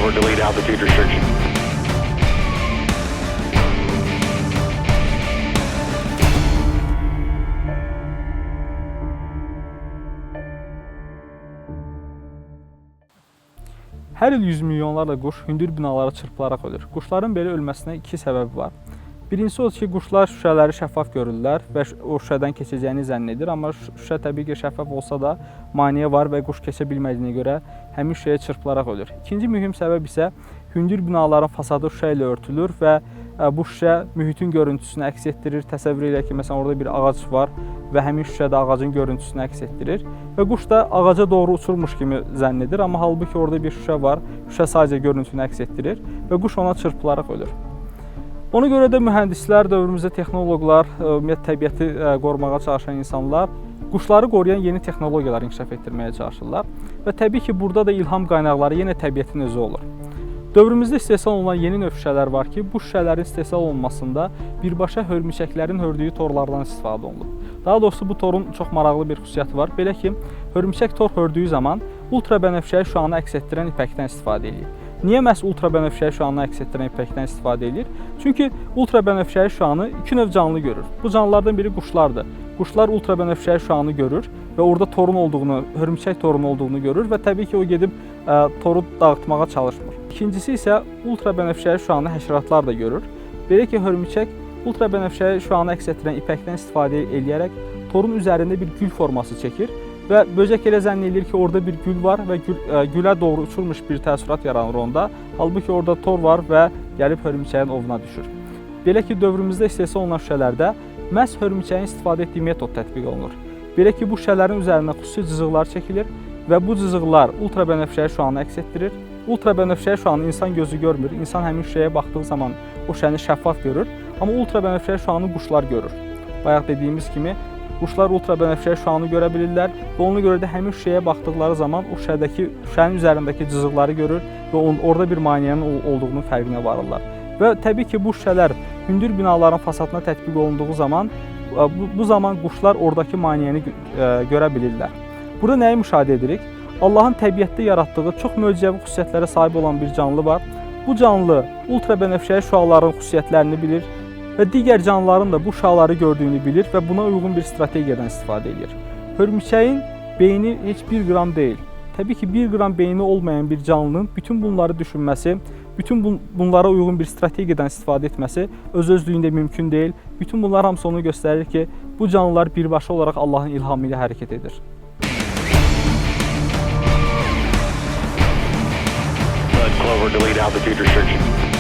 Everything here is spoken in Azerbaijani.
Clover, delete altitude restriction. Hər il yüz milyonlarla quş hündür binalara çırpılaraq ölür. Quşların belə ölməsinə iki səbəb var. Birincisi odur ki, quşlar şüşələri şəffaf görürlər və o şüşədən keçəcəyini zənn edir. Amma şüşə təbii ki, şəffaf olsa da maneə var və quş keçə bilmədiyinə görə həmin şüşəyə çırpılaraq ölür. İkinci mühüm səbəb isə hündür binaların fasadı şüşə ilə örtülür və bu şüşə mühitin görüntüsünü əks etdirir. Təsəvvür elə ki, məsələn, orada bir ağac var və həmin şüşə də ağacın görüntüsünü əks etdirir və quş da ağaca doğru uçurmuş kimi zənn edir, amma halbuki orada bir şüşə var. Şüşə sadəcə görüntünü əks etdirir və quş ona çırpılaraq ölür. Ona görə də mühəndislər, dövrümüzdə texnoloqlar, ümumiyyətlə təbiəti qorumağa çalışan insanlar quşları qoruyan yeni texnologiyalar inkişaf etdirməyə çalışırlar və təbii ki, burada da ilham qaynaqları yenə təbiətin özü olur. Dövrümüzdə istehsal olunan yeni növ şüşələr var ki, bu şüşələrin istehsal olunmasında birbaşa hörümçəklərin hördüyü torlardan istifadə olunur. Daha doğrusu bu torun çox maraqlı bir xüsusiyyəti var. Belə ki, hörümçək tor hördüyü zaman ultrabənövşəyi şüanı əks etdirən ipəkdən istifadə edir. Niyə məhz ultrabənövşəyi şüanı əks etdirən ipəkdən istifadə edir? Çünki ultrabənövşəyi şüanı iki növ canlı görür. Bu canlılardan biri quşlardır. Quşlar ultrabənövşəyi şüanı görür və orada torun olduğunu, hörümçək torun olduğunu görür və təbii ki, o gedib toru dağıtmağa çalışmır. İkincisi isə ultrabənövşəyi şüanı həşəratlar da görür. Belə ki, hörümçək ultrabənövşəyi şüanı əks etdirən ipəkdən istifadə edərək torun üzərində bir gül forması çəkir və böcək elə zənn edir ki, orada bir gül var və gülə doğru uçurmuş bir təəssürat yaranır onda. Halbuki orada tor var və gəlib hörümçəyin ovuna düşür. Belə ki, dövrümüzdə istehsal olunan şüşələrdə məhz hörümçəyin istifadə etdiyi metod tətbiq olunur. Belə ki, bu şüşələrin üzərinə xüsusi cızıqlar çəkilir və bu cızıqlar ultrabənövşəyi şüanı əks etdirir. Ultrabənövşəyi şüanı insan gözü görmür. İnsan həmin şüşəyə baxdığı zaman o şüşəni şəffaf görür. Amma ultrabənövşəyi şüanı quşlar görür. Bayaq dediyimiz kimi, quşlar ultrabənövşəyi şüanı görə bilirlər və ona görə də həmin şüşəyə baxdıqları zaman o şüşənin üzərindəki cızıqları görür və orada bir maneənin olduğunun fərqinə varırlar. Və təbii ki, bu şüşələr hündür binaların fasadına tətbiq olunduğu zaman, bu zaman quşlar oradakı maneəni görə bilirlər. Burada nəyi müşahidə edirik? Allahın təbiətdə yaratdığı çox möcüzəvi xüsusiyyətlərə sahib olan bir canlı var. Bu canlı ultrabənövşəyi şüaların xüsusiyyətlərini bilir və digər canlıların da bu şüaları gördüyünü bilir və buna uyğun bir strategiyadan istifadə edir. Hörümçəyin beyni heç 1 qram deyil. Təbii ki, 1 qram beyni olmayan bir canlının bütün bunları düşünməsi, bütün bunlara uyğun bir strategiyadan istifadə etməsi öz-özlüyündə mümkün deyil. Bütün bunlar hamısı onu göstərir ki, bu canlılar birbaşa olaraq Allahın ilhamı ilə hərəkət edir. Clover, delete altitude restriction.